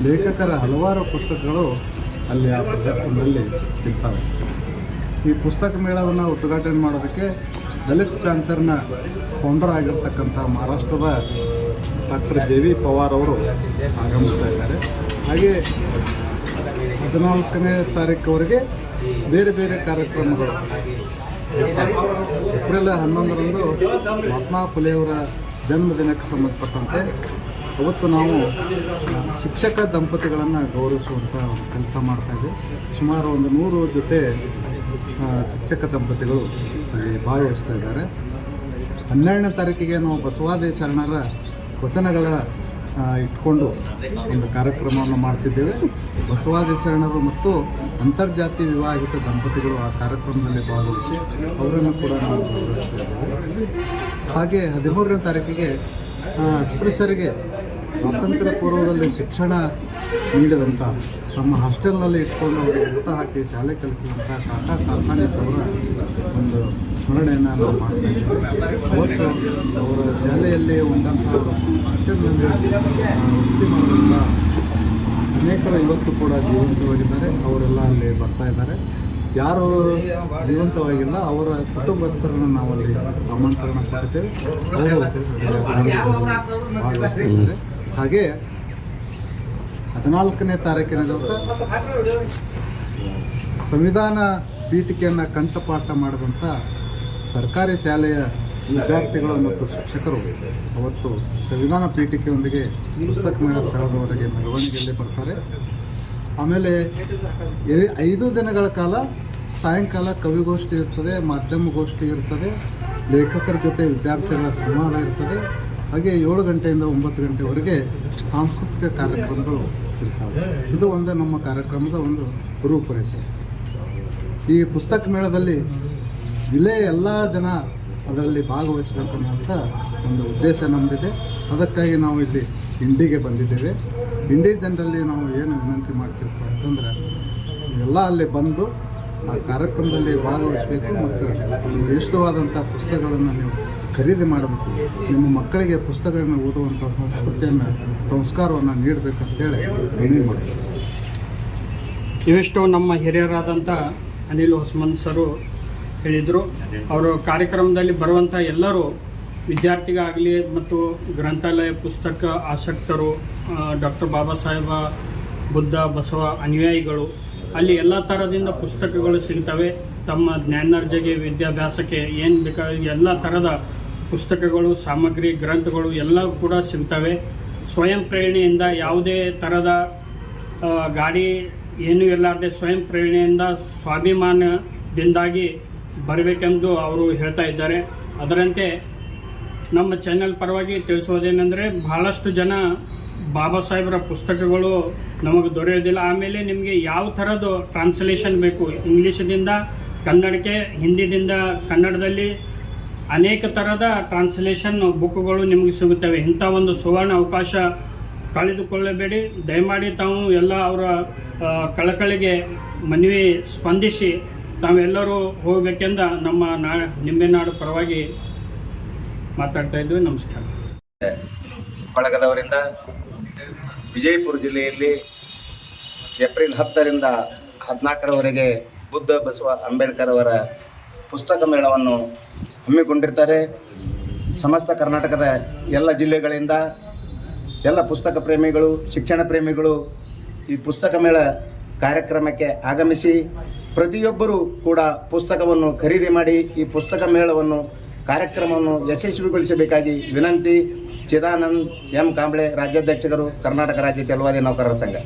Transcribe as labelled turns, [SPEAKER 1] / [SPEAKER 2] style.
[SPEAKER 1] ಲೇಖಕರ ಹಲವಾರು ಪುಸ್ತಕಗಳು ಅಲ್ಲಿ ಆ ಪ್ರದರ್ಶನದಲ್ಲಿ ಇರ್ತವೆ. ಈ ಪುಸ್ತಕ ಮೇಳವನ್ನು ಉದ್ಘಾಟನೆ ಮಾಡೋದಕ್ಕೆ ದಲಿತ ಕ್ರಾಂತಿಯರ್ನ ಫೌಂಡರ್ ಆಗಿರ್ತಕ್ಕಂಥ ಮಹಾರಾಷ್ಟ್ರದ ಡಾಕ್ಟರ್ JV ಪವಾರ್ ಅವರು ಆಗಮಿಸ್ತಾ ಇದ್ದಾರೆ. ಹಾಗೆ 14ನೇ ತಾರೀಕುವರೆಗೆ ಬೇರೆ ಬೇರೆ ಕಾರ್ಯಕ್ರಮಗಳು ಏಪ್ರಿಲ್ 11ರಂದು ಮಹಾತ್ಮ ಫುಲೆಯವರ ಜನ್ಮದಿನಕ್ಕೆ ಸಂಬಂಧಪಟ್ಟಂತೆ ಅವತ್ತು ನಾವು ಶಿಕ್ಷಕ ದಂಪತಿಗಳನ್ನು ಗೌರವಿಸುವಂಥ ಕೆಲಸ ಮಾಡ್ತಾಯಿದ್ವಿ. ಸುಮಾರು ಒಂದು 100 ಜೊತೆ ಶಿಕ್ಷಕ ದಂಪತಿಗಳು ಅಲ್ಲಿ ಭಾಗವಹಿಸ್ತಾ ಇದ್ದಾರೆ. 12ನೇ ತಾರೀಕಿಗೆ ನಾವು ಬಸವಾದಿ ಶರಣರ ವಚನಗಳ ಇಟ್ಕೊಂಡು ಒಂದು ಕಾರ್ಯಕ್ರಮವನ್ನು ಮಾಡ್ತಿದ್ದೇವೆ. ಬಸವಾದಿ ಶರಣರು ಮತ್ತು ಅಂತರ್ಜಾತಿ ವಿವಾಹಿತ ದಂಪತಿಗಳು ಆ ಕಾರ್ಯಕ್ರಮದಲ್ಲಿ ಭಾಗವಹಿಸಿ ಅವರನ್ನು ಕೂಡ ನಾವು ಗೌರವಿಸ್ತಾ ಇದ್ದೇವೆ. ಹಾಗೆ 13ನೇ ತಾರೀಕಿಗೆ ಅಸ್ಪೃಶ್ಯರಿಗೆ ಸ್ವಾತಂತ್ರ್ಯ ಪೂರ್ವದಲ್ಲಿ ಶಿಕ್ಷಣ ನೀಡಿದಂಥ ತಮ್ಮ ಹಾಸ್ಟೆಲ್ನಲ್ಲಿ ಇಟ್ಕೊಂಡು ಅವರಿಗೆ ಊಟ ಹಾಕಿ ಶಾಲೆ ಕಲಿಸಿದಂಥ ಕಾಕಾ ಕಾರ್ಖಾನೇಸ್ ಅವರ ಒಂದು ಸ್ಮರಣೆಯನ್ನು ನಾವು ಮಾಡ್ತಾಯಿದ್ದೇವೆ. ಅವತ್ತು ಅವರ ಶಾಲೆಯಲ್ಲಿ ಒಂದಂಥ ಹಾಸ್ಟೆಲ್ನಲ್ಲಿ ವಸತಿ ಮಾಡುವಂಥ ಅನೇಕರು ಇವತ್ತು ಕೂಡ ಜೀವಂತವಾಗಿದ್ದಾರೆ. ಅವರೆಲ್ಲ ಅಲ್ಲಿ ಬರ್ತಾ ಇದ್ದಾರೆ. ಯಾರು ಜೀವಂತವಾಗಿಲ್ಲ ಅವರ ಕುಟುಂಬಸ್ಥರನ್ನು ನಾವಲ್ಲಿ ಆಮಂತ್ರಣ ಕೊಡ್ತೇವೆ. ಅವರು ಭಾಗವಹಿಸ್ತಿದ್ದಾರೆ. ಹಾಗೆ 14ನೇ ತಾರೀಕಿನ ದಿವಸ ಸಂವಿಧಾನ ಪೀಠಿಕೆಯನ್ನು ಕಂಠಪಾಠ ಮಾಡಿದಂಥ ಸರ್ಕಾರಿ ಶಾಲೆಯ ವಿದ್ಯಾರ್ಥಿಗಳು ಮತ್ತು ಶಿಕ್ಷಕರು ಅವತ್ತು ಸಂವಿಧಾನ ಪೀಠಿಕೆಯೊಂದಿಗೆ ಪುಸ್ತಕ ಮೇಳ ಸ್ಥಳದವರೆಗೆ ಮೆರವಣಿಗೆಯಲ್ಲಿ ಬರ್ತಾರೆ. ಆಮೇಲೆ 5 ದಿನಗಳ ಕಾಲ ಸಾಯಂಕಾಲ ಕವಿಗೋಷ್ಠಿ ಇರ್ತದೆ, ಮಾಧ್ಯಮಗೋಷ್ಠಿ ಇರ್ತದೆ, ಲೇಖಕರ ಜೊತೆ ವಿದ್ಯಾರ್ಥಿಗಳ ಸಂವಾದ ಇರ್ತದೆ. ಹಾಗೆ 7 ಗಂಟೆಯಿಂದ 9 ಗಂಟೆವರೆಗೆ ಸಾಂಸ್ಕೃತಿಕ ಕಾರ್ಯಕ್ರಮಗಳು ಇರ್ತವೆ. ಇದು ಒಂದು ನಮ್ಮ ಕಾರ್ಯಕ್ರಮದ ಒಂದು ರೂಪುರೇಷೆ. ಈ ಪುಸ್ತಕ ಮೇಳದಲ್ಲಿ ಜಿಲ್ಲೆಯ ಎಲ್ಲ ಜನ ಅದರಲ್ಲಿ ಭಾಗವಹಿಸಬೇಕನ್ನುವಂಥ ಒಂದು ಉದ್ದೇಶ ನಮ್ಮದಿದೆ. ಅದಕ್ಕಾಗಿ ನಾವು ಇಲ್ಲಿ ಇಂಡಿಗೆ ಬಂದಿದ್ದೇವೆ. ಇಂಡಿ ಜನರಲ್ಲಿ ನಾವು ಏನು ವಿನಂತಿ ಮಾಡ್ತೀವಪ್ಪ ಅಂತಂದ್ರೆ ಎಲ್ಲ ಅಲ್ಲಿ ಬಂದು ಆ ಕಾರ್ಯಕ್ರಮದಲ್ಲಿ ಭಾಗವಹಿಸಬೇಕು ಮತ್ತು ನಿಮಗೆ ಇಷ್ಟವಾದಂಥ ಪುಸ್ತಕಗಳನ್ನು ನೀವು ಖರೀದಿ ಮಾಡಬೇಕು. ನಿಮ್ಮ ಮಕ್ಕಳಿಗೆ ಪುಸ್ತಕಗಳನ್ನು ಓದುವಂಥ ಸಂಸ್ಕೃತಿಯನ್ನು ಸಂಸ್ಕಾರವನ್ನು ನೀಡಬೇಕಂತೇಳಿ ಮನವಿ ಮಾಡ್ತೀವಿ.
[SPEAKER 2] ಇವಿಷ್ಟು ನಮ್ಮ ಹಿರಿಯರಾದಂಥ ಅನಿಲ್ ಹೊಸಮನ್ ಸರು ಹೇಳಿದರು. ಅವರು ಕಾರ್ಯಕ್ರಮದಲ್ಲಿ ಬರುವಂಥ ಎಲ್ಲರೂ ವಿದ್ಯಾರ್ಥಿಗಾಗಲಿ ಮತ್ತು ಗ್ರಂಥಾಲಯ ಪುಸ್ತಕ ಆಸಕ್ತರು, ಡಾಕ್ಟರ್ ಬಾಬಾ ಸಾಹೇಬ ಬುದ್ಧ ಬಸವ ಅನುಯಾಯಿಗಳು, ಅಲ್ಲಿ ಎಲ್ಲ ಥರದಿಂದ ಪುಸ್ತಕಗಳು ಸಿಗ್ತವೆ. ತಮ್ಮ ಜ್ಞಾನಾರ್ಜನೆಗೆ ವಿದ್ಯಾಭ್ಯಾಸಕ್ಕೆ ಏನು ಬೇಕಾದ ಎಲ್ಲ ಥರದ ಪುಸ್ತಕಗಳು, ಸಾಮಗ್ರಿ, ಗ್ರಂಥಗಳು ಎಲ್ಲ ಕೂಡ ಸಿಗ್ತವೆ. ಸ್ವಯಂ ಪ್ರೇರಣೆಯಿಂದ ಯಾವುದೇ ಥರದ ಗಾಡಿ ಏನೂ ಇರಲಾರ್ದೆ ಸ್ವಯಂ ಪ್ರೇರಣೆಯಿಂದ ಸ್ವಾಭಿಮಾನದಿಂದಾಗಿ ಬರಬೇಕೆಂದು ಅವರು ಹೇಳ್ತಾ ಇದ್ದಾರೆ. ಅದರಂತೆ ನಮ್ಮ ಚಾನೆಲ್ ಪರವಾಗಿ ತಿಳಿಸೋದೇನೆಂದರೆ ಬಹಳಷ್ಟು ಜನ ಬಾಬಾ ಸಾಹೇಬರ ಪುಸ್ತಕಗಳು ನಮಗೆ ದೊರೆಯೋದಿಲ್ಲ. ಆಮೇಲೆ ನಿಮಗೆ ಯಾವ ಥರದ್ದು ಟ್ರಾನ್ಸ್ಲೇಷನ್ ಬೇಕು, ಇಂಗ್ಲೀಷದಿಂದ ಕನ್ನಡಕ್ಕೆ, ಹಿಂದಿದಿಂದ ಕನ್ನಡದಲ್ಲಿ ಅನೇಕ ಥರದ ಟ್ರಾನ್ಸ್ಲೇಷನ್ ಬುಕ್ಗಳು ನಿಮಗೆ ಸಿಗುತ್ತವೆ. ಇಂಥ ಒಂದು ಸುವರ್ಣ ಅವಕಾಶ ಕಳೆದುಕೊಳ್ಳಬೇಡಿ. ದಯಮಾಡಿ ತಾವು ಎಲ್ಲ ಅವರ ಕಳಕಳಿಗೆ ಮನವಿ ಸ್ಪಂದಿಸಿ ತಾವೆಲ್ಲರೂ ಹೋಗಬೇಕೆಂದ ನಮ್ಮ ನಿಂಬೆನಾಡು ಪರವಾಗಿ ಮಾತಾಡ್ತಾ ಇದ್ವಿ. ನಮಸ್ಕಾರ.
[SPEAKER 3] ಬಳಗದವರಿಂದ ವಿಜಯಪುರ ಜಿಲ್ಲೆಯಲ್ಲಿ ಏಪ್ರಿಲ್ 10ರಿಂದ 14ರವರೆಗೆ ಬುದ್ಧ ಬಸವ ಅಂಬೇಡ್ಕರ್ ಅವರ ಪುಸ್ತಕ ಮೇಳವನ್ನು ಹಮ್ಮಿಕೊಂಡಿರ್ತಾರೆ. ಸಮಸ್ತ ಕರ್ನಾಟಕದ ಎಲ್ಲ ಜಿಲ್ಲೆಗಳಿಂದ ಎಲ್ಲ ಪುಸ್ತಕ ಪ್ರೇಮಿಗಳು, ಶಿಕ್ಷಣ ಪ್ರೇಮಿಗಳು ಈ ಪುಸ್ತಕ ಮೇಳ ಕಾರ್ಯಕ್ರಮಕ್ಕೆ ಆಗಮಿಸಿ ಪ್ರತಿಯೊಬ್ಬರೂ ಕೂಡ ಪುಸ್ತಕವನ್ನು ಖರೀದಿ ಮಾಡಿ ಈ ಪುಸ್ತಕ ಮೇಳವನ್ನು ಕಾರ್ಯಕ್ರಮವನ್ನು ಯಶಸ್ವಿಗೊಳಿಸಬೇಕಾಗಿ ವಿನಂತಿ. ಚಿದಾನಂದ್ ಎಂ ಕಾಂಬ್ಳೆ, ರಾಜ್ಯಾಧ್ಯಕ್ಷರು, ಕರ್ನಾಟಕ ರಾಜ್ಯ ಛಲವಾದಿ ನೌಕರರ ಸಂಘ.